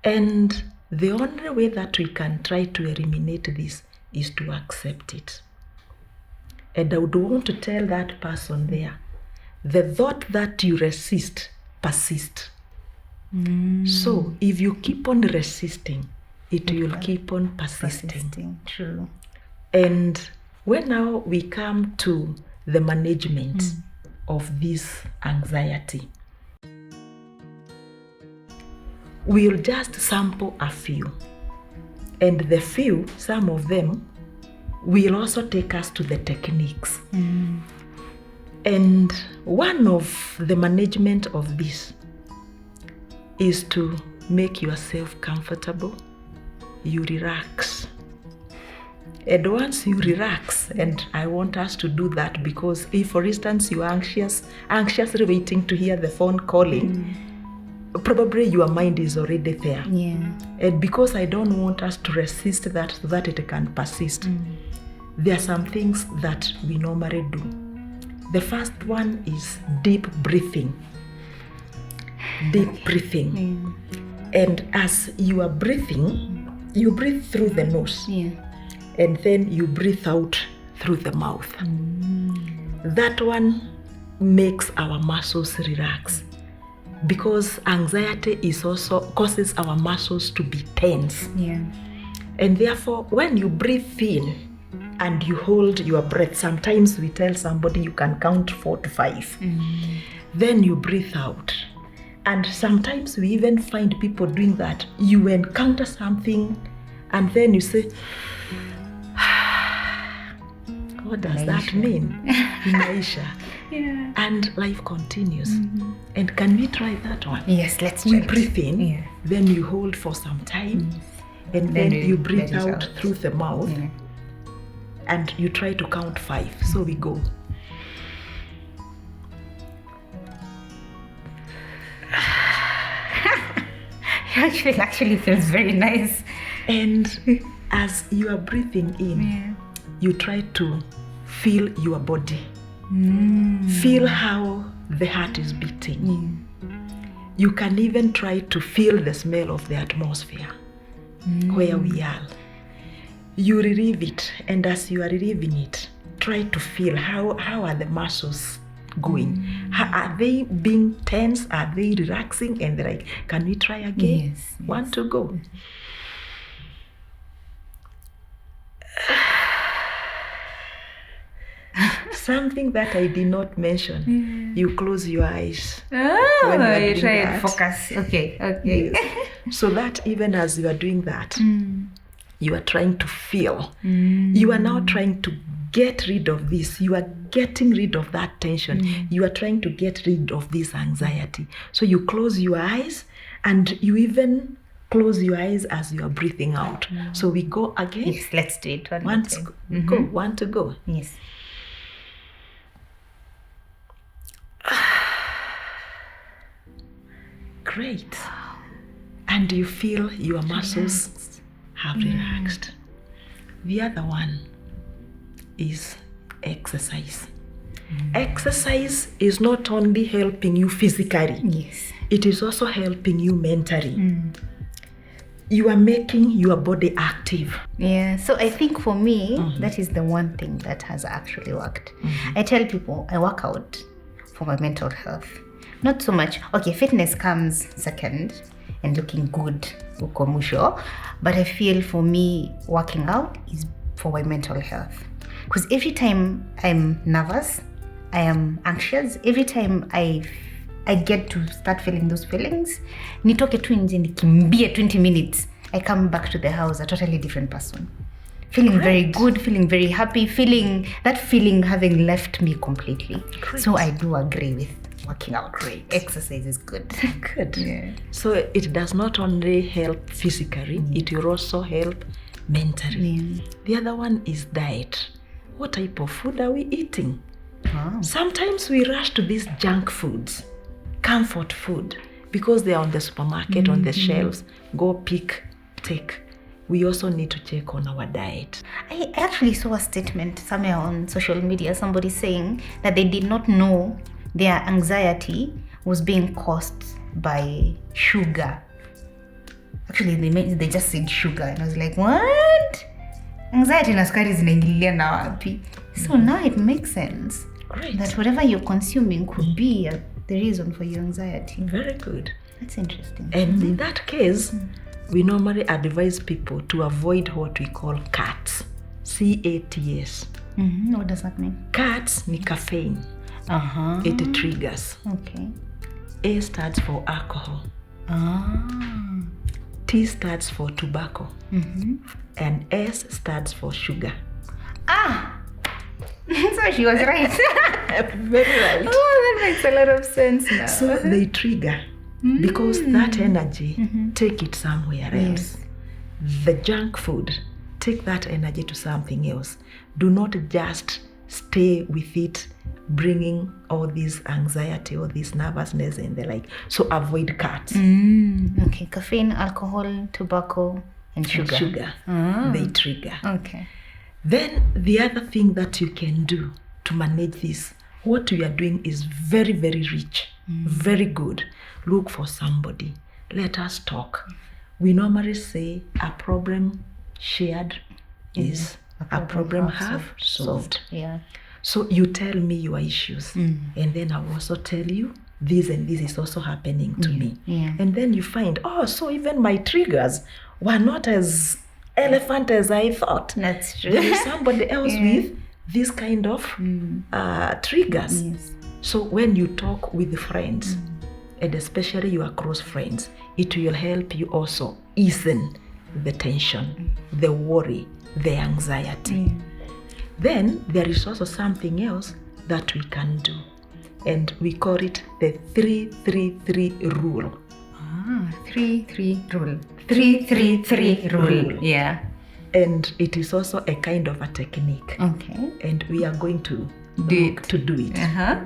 And the only way that we can try to eliminate this is to accept it. And I would want to tell that person there, the thought that you resist persists. So if you keep on resisting, it will keep on persisting. True. And when now we come to the management of this anxiety, we'll just sample a few. And the few, some of them, will also take us to the techniques. And one of the management of this is to make yourself comfortable. You relax. And once you relax, and I want us to do that, because if, for instance, you are anxiously waiting to hear the phone calling, probably your mind is already there. Yeah. And because I don't want us to resist that so that it can persist, there are some things that we normally do. The first one is deep breathing. Deep breathing. And as you are breathing, you breathe through the nose. Yeah. And then you breathe out through the mouth. That one makes our muscles relax, because anxiety is also causes our muscles to be tense. Yeah. And therefore, when you breathe in and you hold your breath, sometimes we tell somebody you can count 4 to 5. Then you breathe out. And sometimes we even find people doing that. You encounter something and then you say, what does that mean? Inaisha. Yeah. And life continues. And can we try that one? Yes, let's try. We breathe in, then you hold for some time, and then you breathe out through the mouth, and you try to count 5. So we go. Actually feels very nice. And as you are breathing in, you try to feel your body. Feel how the heart is beating. You can even try to feel the smell of the atmosphere where we are. You relieve it, and as you are relieving it, try to feel how are the muscles going. Are they being tense? Are they relaxing? And they're like, can we try again? Yes. Want to go? Something that I did not mention, you close your eyes. You try and focus. Okay. Yes. So that even as you are doing that, you are trying to feel. You are now trying to get rid of this. You are getting rid of that tension. You are trying to get rid of this anxiety. So you close your eyes, and you even close your eyes as you are breathing out. So we go again. Yes, let's do it. One to go. One to go. Yes. Great. And you feel your muscles have relaxed. The other one is exercise. Exercise is not only helping you physically, Yes. it is also helping you mentally. You are making your body active. Yeah, so I think for me, that is the one thing that has actually worked. I tell people I work out for my mental health. Not so much, okay, fitness comes second and looking good, uko mwisho, but I feel for me, working out is for my mental health. Because every time I'm nervous, I am anxious, every time I get to start feeling those feelings, nitoke tu nje nikimbie 20 minutes, I come back to the house a totally different person. Feeling very good, feeling very happy, that feeling having left me completely. Great. So I do agree with working out. Great. Exercise is good. Good. Yeah. So it does not only help physically, it will also help mentally. Yeah. The other one is diet. What type of food are we eating? Wow. Sometimes we rush to these junk foods, comfort food, because they are on the supermarket, on the shelves. Go pick, take. We also need to check on our diet. I actually saw a statement somewhere on social media, somebody saying that they did not know their anxiety was being caused by sugar. Actually, they just said sugar. And I was like, what? Anxiety na sukari zinaingililia na wapi? So now it makes sense. Great. That whatever you're consuming could be the reason for your anxiety. Very good. That's interesting. And in that case, we normally advise people to avoid what we call CATs. C-A-T-S. What does that mean? CATs ni caffeine. It triggers. Okay. A stands for alcohol. T stands for tobacco. And S stands for sugar. So she was right. Very right. Oh, that makes a lot of sense now. So they trigger because that energy, take it somewhere else. The junk food, take that energy to something else. Do not just stay with it, bringing all this anxiety, all this nervousness and the like. So avoid CATs. Okay, caffeine, alcohol, tobacco, and sugar. They trigger. Okay. Then the other thing that you can do to manage this, what we are doing is very, very rich, very good. Look for somebody. Let us talk. We normally say a problem shared is a problem half solved. Yeah. So you tell me your issues, and then I will also tell you this and this is also happening to me. Yeah. And then you find, so even my triggers were not as elephant as I thought. That's true. There is somebody else with this kind of triggers. Yes. So when you talk with friends, and especially your close friends, it will help you also ease the tension, the worry, the anxiety. Then there is also something else that we can do, and we call it the 3-3-3 rule. 3-3 rule. 3-3-3 rule. Yeah. And it is also a kind of a technique. Okay. And we are going to do it.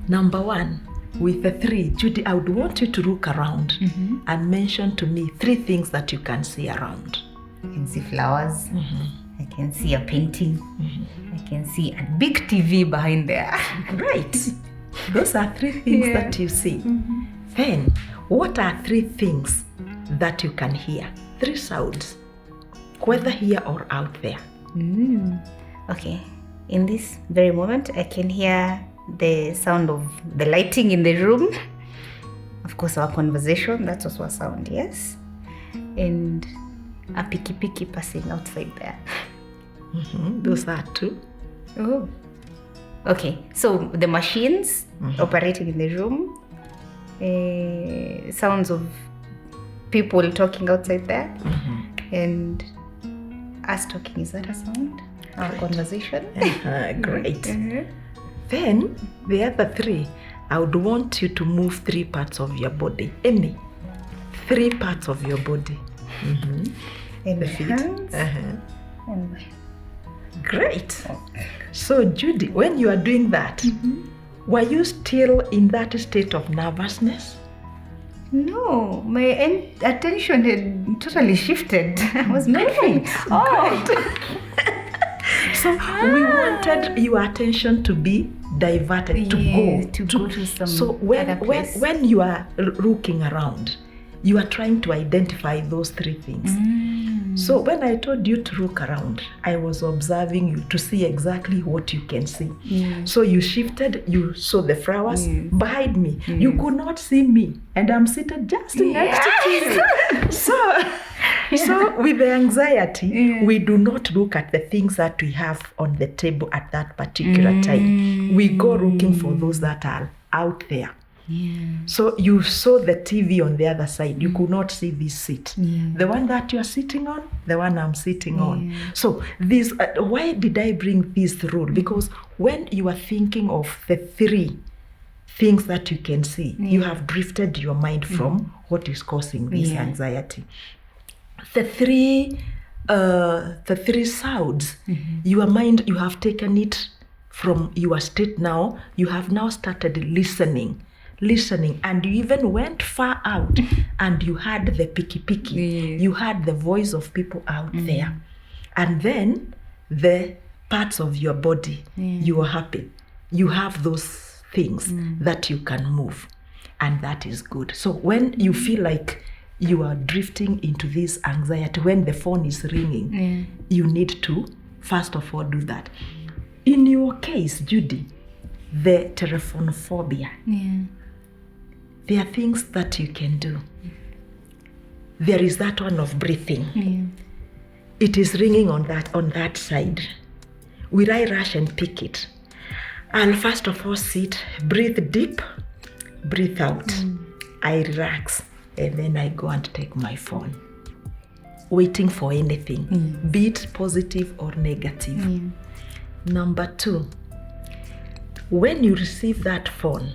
Number 1, with the 3, Judy, I would want you to look around and mention to me 3 things that you can see around. I can see flowers. I can see a painting. I can see a big TV behind there. Great. Those are 3 things that you see. Then, what are 3 things that you can hear? 3 sounds, whether here or out there. Okay. In this very moment, I can hear the sound of the lighting in the room. Of course, our conversation, that's also a sound, yes. And a piki passing outside there. Those are 2. Oh. Okay, so the machines operating in the room, sounds of people talking outside there, and us talking. Is that a sound? Our conversation? Great. Then the other 3, I would want you to move 3 parts of your body. Any 3 parts of your body. And the feet. Hands, and my... Great. So Judy, when you are doing that, were you still in that state of nervousness? No, my attention had totally shifted. I was moving. So we wanted your attention to be diverted, to go to some other place. When you are looking around, you are trying to identify those 3 things. So when I told you to look around, I was observing you to see exactly what you can see. So you shifted, you saw the flowers behind me. You could not see me, and I'm seated just next to you. So with the anxiety, we do not look at the things that we have on the table at that particular time. We go looking for those that are out there. So you saw the TV on the other side. You could not see this seat. The one that you are sitting on, the one I'm sitting on. So this, why did I bring this rule? Because when you are thinking of the 3 things that you can see, you have drifted your mind from what is causing this anxiety. The 3 sounds, your mind, you have taken it from your state now. You have now started listening, and you even went far out and you heard the piki. You heard the voice of people out there. And then the parts of your body, you are happy. You have those things that you can move, and that is good. So when you feel like you are drifting into this anxiety when the phone is ringing, you need to first of all do that. In your case, Judy, the telephone phobia, there are things that you can do. There is that one of breathing. It is ringing on that side. Will I rush and pick it? I'll first of all sit, breathe deep, breathe out. I relax, and then I go and take my phone, waiting for anything, be it positive or negative. Number 2, when you receive that phone,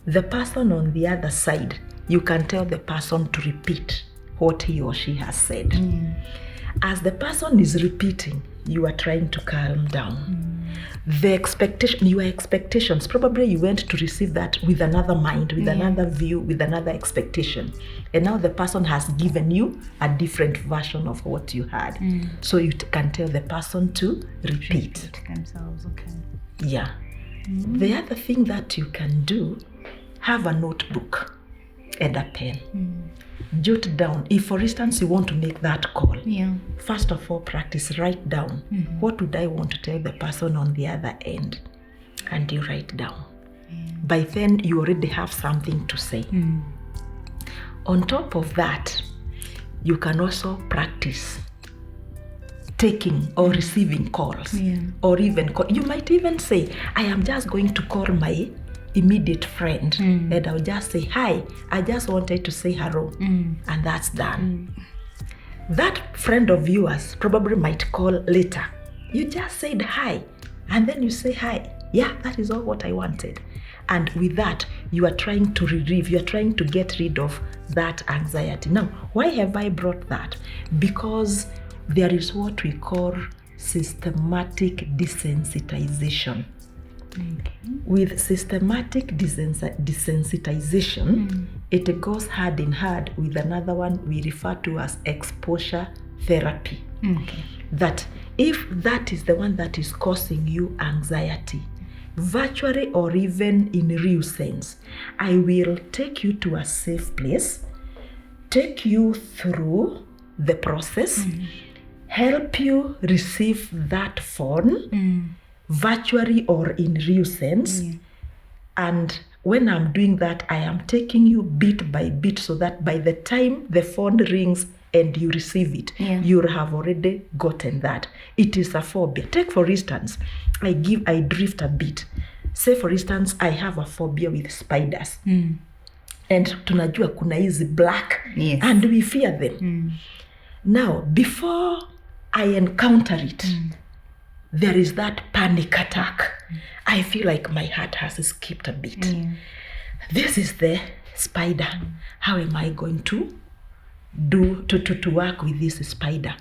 the person on the other side, you can tell the person to repeat what he or she has said. As the person is repeating, you are trying to calm down. Your expectations, probably you went to receive that with another mind, with another view, with another expectation. And now the person has given you a different version of what you had. So you can tell the person to repeat themselves. Okay. Yeah. The other thing that you can do, have a notebook and a pen. Jot down. If, for instance, you want to make that call, first of all, practice, write down. What would I want to tell the person on the other end? And you write down. By then, you already have something to say. On top of that, you can also practice taking or receiving calls. Or even, you might even say, I am just going to call my immediate friend and I'll just say, hi, I just wanted to say hello, and that's done. That friend of yours probably might call later. You just said hi, and then you say hi. Yeah, that is all what I wanted. And with that, you are trying to relieve, you are trying to get rid of that anxiety. Now, why have I brought that? Because there is what we call systematic desensitization. With systematic desensitization, it goes hand in hand with another one we refer to as exposure therapy. That if that is the one that is causing you anxiety, virtually or even in real sense, I will take you to a safe place, take you through the process, help you receive that phone, virtually or in real sense. And when I'm doing that, I am taking you bit by bit so that by the time the phone rings and you receive it, you have already gotten that. It is a phobia. Take for instance, I drift a bit. Say for instance, I have a phobia with spiders. And tunajua kuna hizi black, and we fear them. Now, before I encounter it, there is that panic attack. I feel like my heart has skipped a bit. This is the spider. How am I going to do to work with this spider?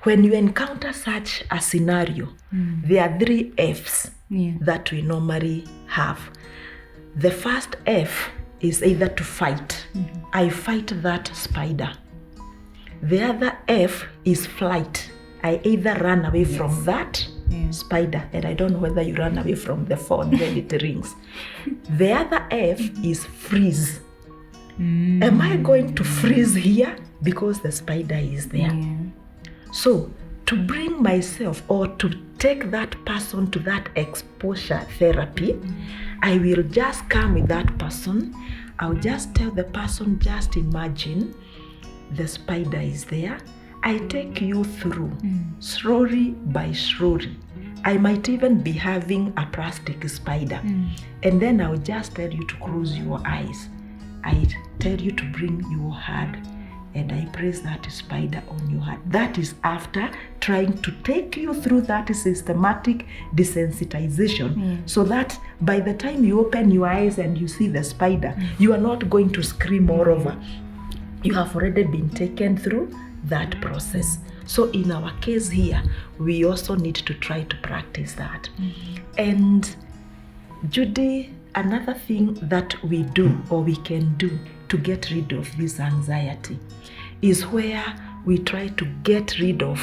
When you encounter such a scenario, there are 3 F's that we normally have. The first F is either to fight. I fight that spider. The other F is flight. I either run away from that spider, and I don't know whether you run away from the phone when it rings. The other F is freeze. Am I going to freeze here because the spider is there? So to bring myself or to take that person to that exposure therapy, I will just come with that person. I'll just tell the person, just imagine the spider is there. I take you through slowly by slowly. I might even be having a plastic spider, and then I'll just tell you to close your eyes. I tell you to bring your hand, and I press that spider on your heart. That is after trying to take you through that systematic desensitization, so that by the time you open your eyes and you see the spider, you are not going to scream all over. You have already been taken through that process. So in our case here, we also need to try to practice that. And Judy, another thing that we do or we can do to get rid of this anxiety is where we try to get rid of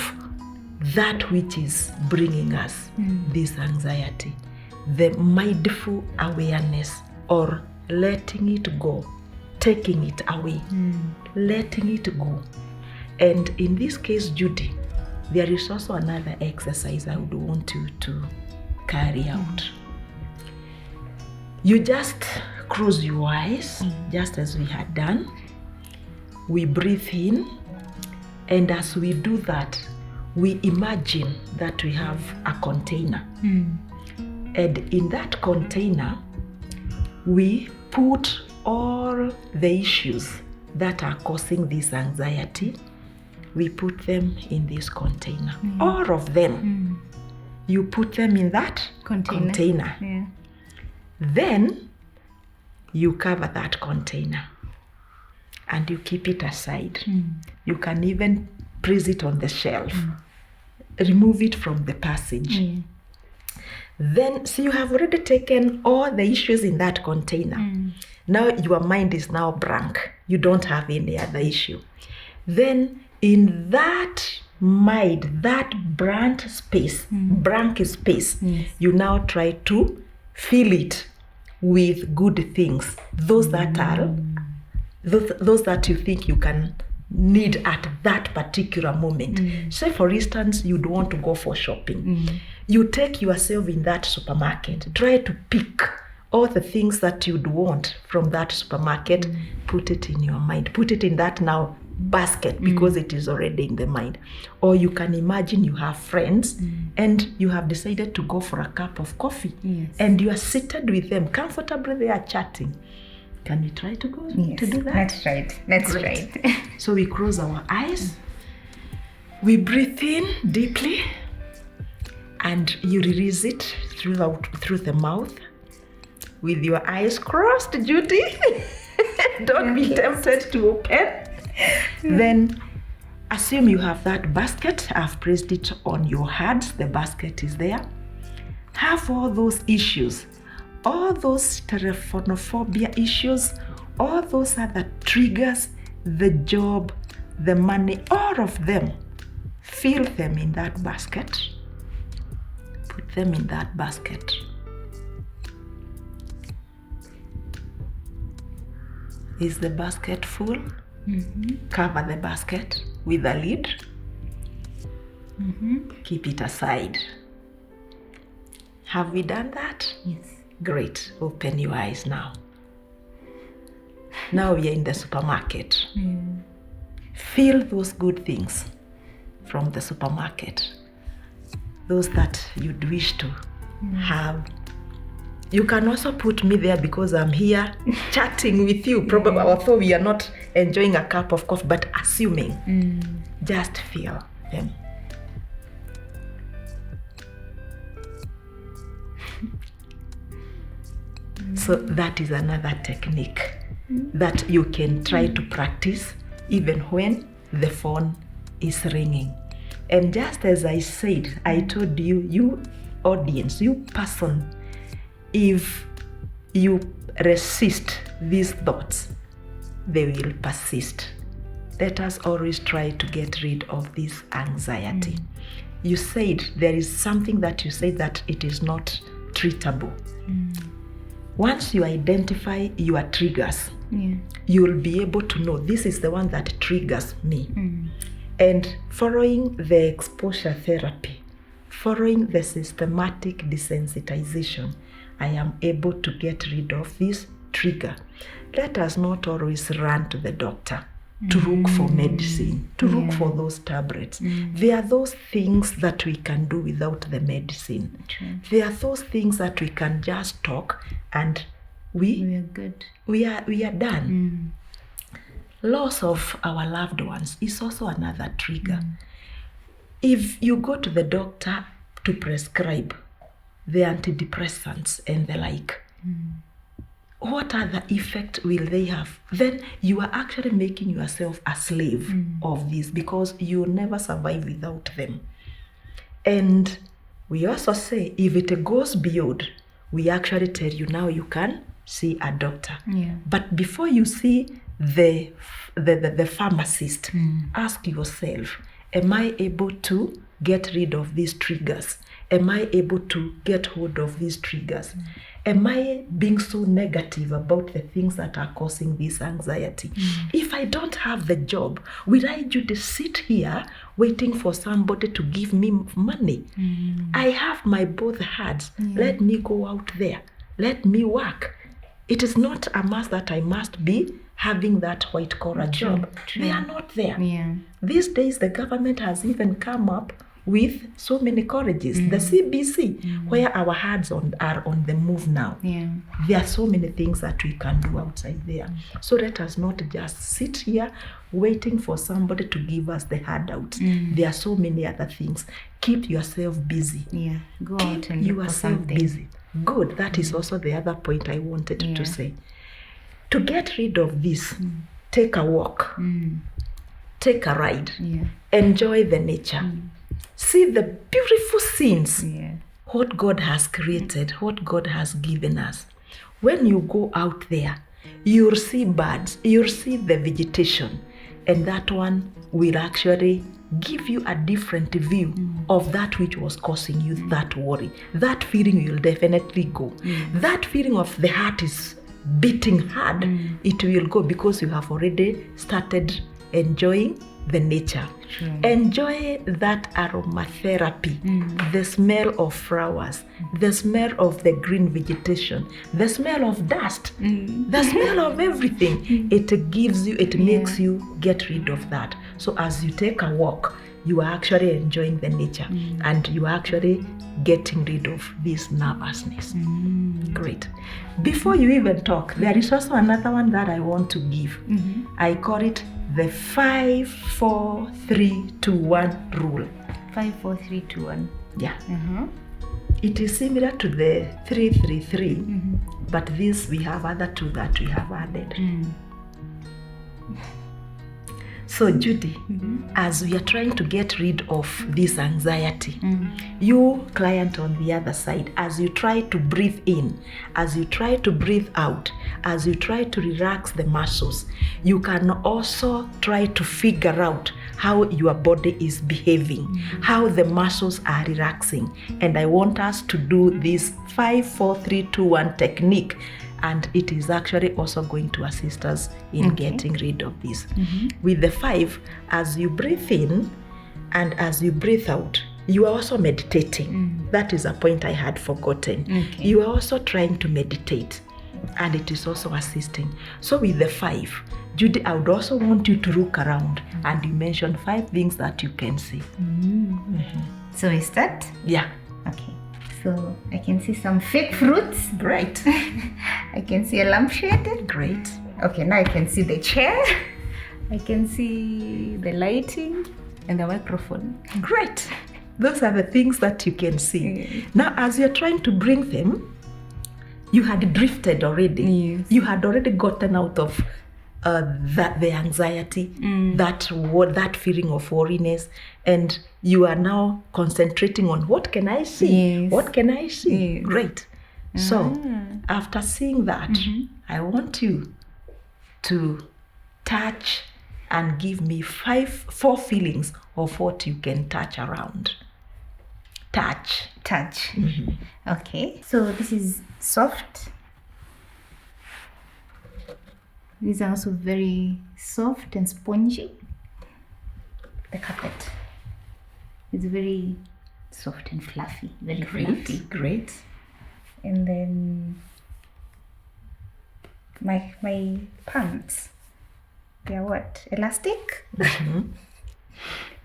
that which is bringing us this anxiety. The mindful awareness, or letting it go, taking it away, letting it go. And in this case, Judy, there is also another exercise I would want you to carry out. You just close your eyes, just as we had done. We breathe in, and as we do that, we imagine that we have a container. And in that container, we put all the issues that are causing this anxiety, we put them in this container. All of them. You put them in that container. Yeah. Then you cover that container and you keep it aside. You can even place it on the shelf. Remove it from the passage. Then, so you have already taken all the issues in that container. Now your mind is now blank. You don't have any other issue. Then in that mind, that blank space, you now try to fill it with good things. Those that are, those that you think you can need at that particular moment. Say for instance, you'd want to go for shopping. You take yourself in that supermarket, try to pick all the things that you'd want from that supermarket, put it in your mind, put it in that now basket because it is already in the mind. Or you can imagine you have friends and you have decided to go for a cup of coffee and you are seated with them comfortably, they are chatting. Can we try to go to do that? That's right. That's Great. right. So we close our eyes, we breathe in deeply, and you release it through the mouth with your eyes crossed, Judy. Don't be tempted to open. Then assume you have that basket. I've placed it on your hands. The basket is there. Have all those issues, all those telephonophobia issues, all those other triggers, the job, the money, all of them. Fill them in that basket. Put them in that basket. Is the basket full? Cover the basket with a lid. Keep it aside. Have we done that? Yes. Great. Open your eyes now. Now we are in the supermarket. Feel those good things from the supermarket. Those that you'd wish to have. You can also put me there because I'm here chatting with you. Probably, although we are not enjoying a cup of coffee, but assuming, just feel them. So that is another technique that you can try to practice even when the phone is ringing. And just as I said, I told you, you audience, you person, if you resist these thoughts, they will persist. Let us always try to get rid of this anxiety. You said there is something that you said that it is not treatable. Once you identify your triggers, you will be able to know this is the one that triggers me. And following the exposure therapy, following the systematic desensitization, I am able to get rid of this trigger. Let us not always run to the doctor to look for medicine, to look for those tablets. There are those things that we can do without the medicine. There are those things that we can just talk and we are good. We are done. Loss of our loved ones is also another trigger. If you go to the doctor to prescribe the antidepressants and the like, what other effect will they have? Then you are actually making yourself a slave of this because you'll never survive without them. And we also say if it goes beyond, we actually tell you now you can see a doctor. But before you see the pharmacist, ask yourself, am I able to get rid of these triggers? Am I able to get hold of these triggers? Am I being so negative about the things that are causing this anxiety? If I don't have the job, will I just sit here waiting for somebody to give me money? I have my both hands. Let me go out there. Let me work. It is not a must that I must be having that white collar job. They are not there. These days, the government has even come up with so many colleges, the CBC, where our hands are on the move now. There are so many things that we can do outside there. So let us not just sit here waiting for somebody to give us the handout. There are so many other things. Keep yourself busy. Go Keep out and look for yourself something. busy. Good. That is also the other point I wanted to say. To get rid of this, take a walk, take a ride, enjoy the nature. See the beautiful scenes, what God has created, what God has given us. When you go out there, you'll see birds, you'll see the vegetation, and that one will actually give you a different view of that which was causing you that worry. That feeling will definitely go. That feeling of the heart is beating hard, it will go because you have already started enjoying the nature. Enjoy that aromatherapy, the smell of flowers, the smell of the green vegetation, the smell of dust, the smell of everything. It gives you, it makes you get rid of that. So as you take a walk, you are actually enjoying the nature and you are actually getting rid of this nervousness. Great. Before you even talk, there is also another one that I want to give. I call it the 5, 4, 3, 2, 1 rule. 5, 4, 3, 2, 1. Yeah. It is similar to the 3, 3, 3, but this we have other two that we have added. So Judy, as we are trying to get rid of this anxiety, you client on the other side, as you try to breathe in, as you try to breathe out, as you try to relax the muscles, you can also try to figure out how your body is behaving, how the muscles are relaxing. And I want us to do this 5, 4, 3, 2, 1 technique. And it is actually also going to assist us in getting rid of this. With the 5, as you breathe in and as you breathe out, you are also meditating. That is a point I had forgotten. You are also trying to meditate, and it is also assisting. So with the 5, Judy, I would also want you to look around and you mention 5 things that you can see. So we start? Yeah. Okay. So I can see some fake fruits. Great. I can see a lampshade. Great. Okay, now I can see the chair. I can see the lighting and the microphone. Great. Those are the things that you can see. Now, as you're trying to bring them, you had drifted already. You had already gotten out of the anxiety, that feeling of worriness, and you are now concentrating on what can I see? What can I see? Great. So after seeing that, I want you to touch and give me 4 feelings of what you can touch around. Touch. Okay, so this is soft. These are also very soft and spongy. The carpet is very soft and fluffy, very fluffy. Great. And then my pants, they are what? Elastic?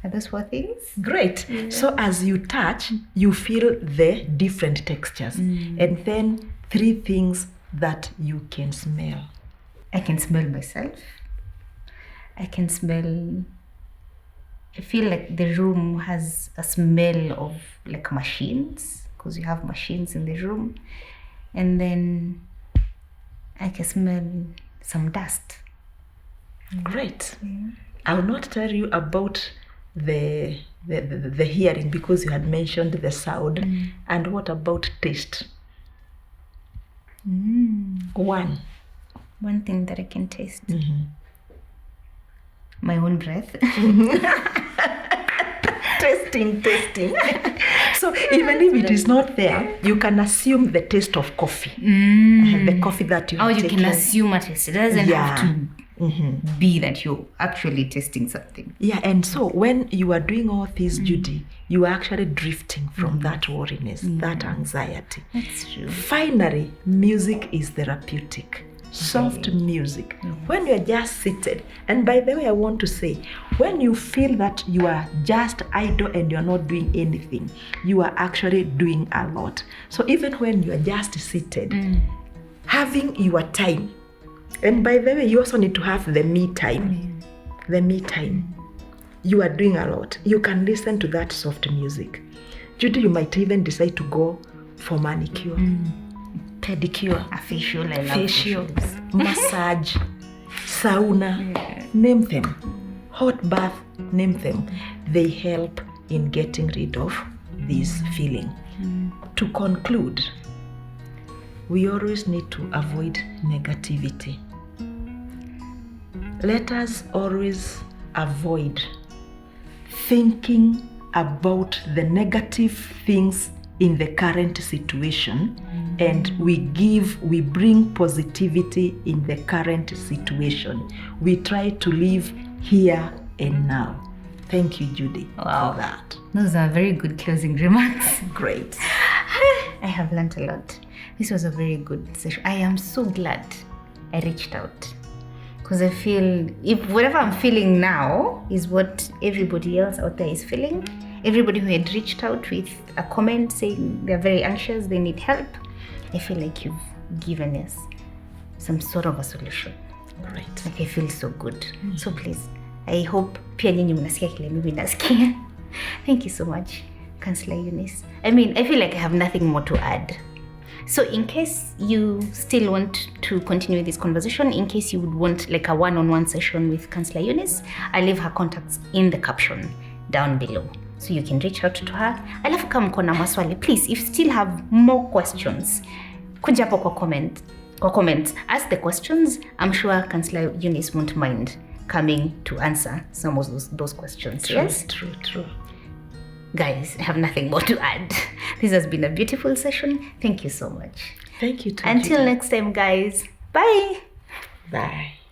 Are those 4 things? Great. So as you touch, you feel the different textures. And then 3 things that you can smell. I can smell myself. I feel like the room has a smell of like machines, because you have machines in the room. And then I can smell some dust. Great. I will not tell you about the hearing because you had mentioned the sound. And what about taste? One thing that I can taste. My own breath. Testing. So even if it is not there, you can assume the taste of coffee. The coffee that you have taken. Can assume a taste. It doesn't have to be that you're actually tasting something. Yeah, and so when you are doing all this, Judy, you are actually drifting from that worriness, that anxiety. That's true. Finally, music is therapeutic. Soft music. When you're just seated, and by the way, I want to say, when you feel that you are just idle and you're not doing anything, you are actually doing a lot. So even when you're just seated, having your time, and by the way, you also need to have the me time. The me time. You are doing a lot. You can listen to that soft music. Judy, you might even decide to go for manicure. Pedicure, a facial, I love facials, massage, sauna, name them, hot bath, name them. They help in getting rid of this feeling. To conclude, we always need to avoid negativity. Let us always avoid thinking about the negative things in the current situation, and we bring positivity in the current situation. We try to live here and now. Thank you, Judy, for that. Those are very good closing remarks. Great. I have learned a lot. This was a very good session. I am so glad I reached out, because I feel if whatever I'm feeling now is what everybody else out there is feeling. Everybody who had reached out with a comment saying they're very anxious, they need help, I feel like you've given us some sort of a solution. Right. Like I feel so good. So please, I hope pia nyinyi mnasikia kile mimi nasikia. Thank you so much, Counselor Eunice. I mean, I feel like I have nothing more to add. So in case you still want to continue this conversation, in case you would want like a one-on-one session with Counselor Eunice, I'll leave her contacts in the caption down below. So you can reach out to her. Alafu kama mko na maswali, please, if you still have more questions, kuja hapo kwa comment, ask the questions. I'm sure Counselor Eunice won't mind coming to answer some of those questions. True, yes? True. Guys, I have nothing more to add. This has been a beautiful session. Thank you so much. Thank you too. Until next time, guys. Bye. Bye.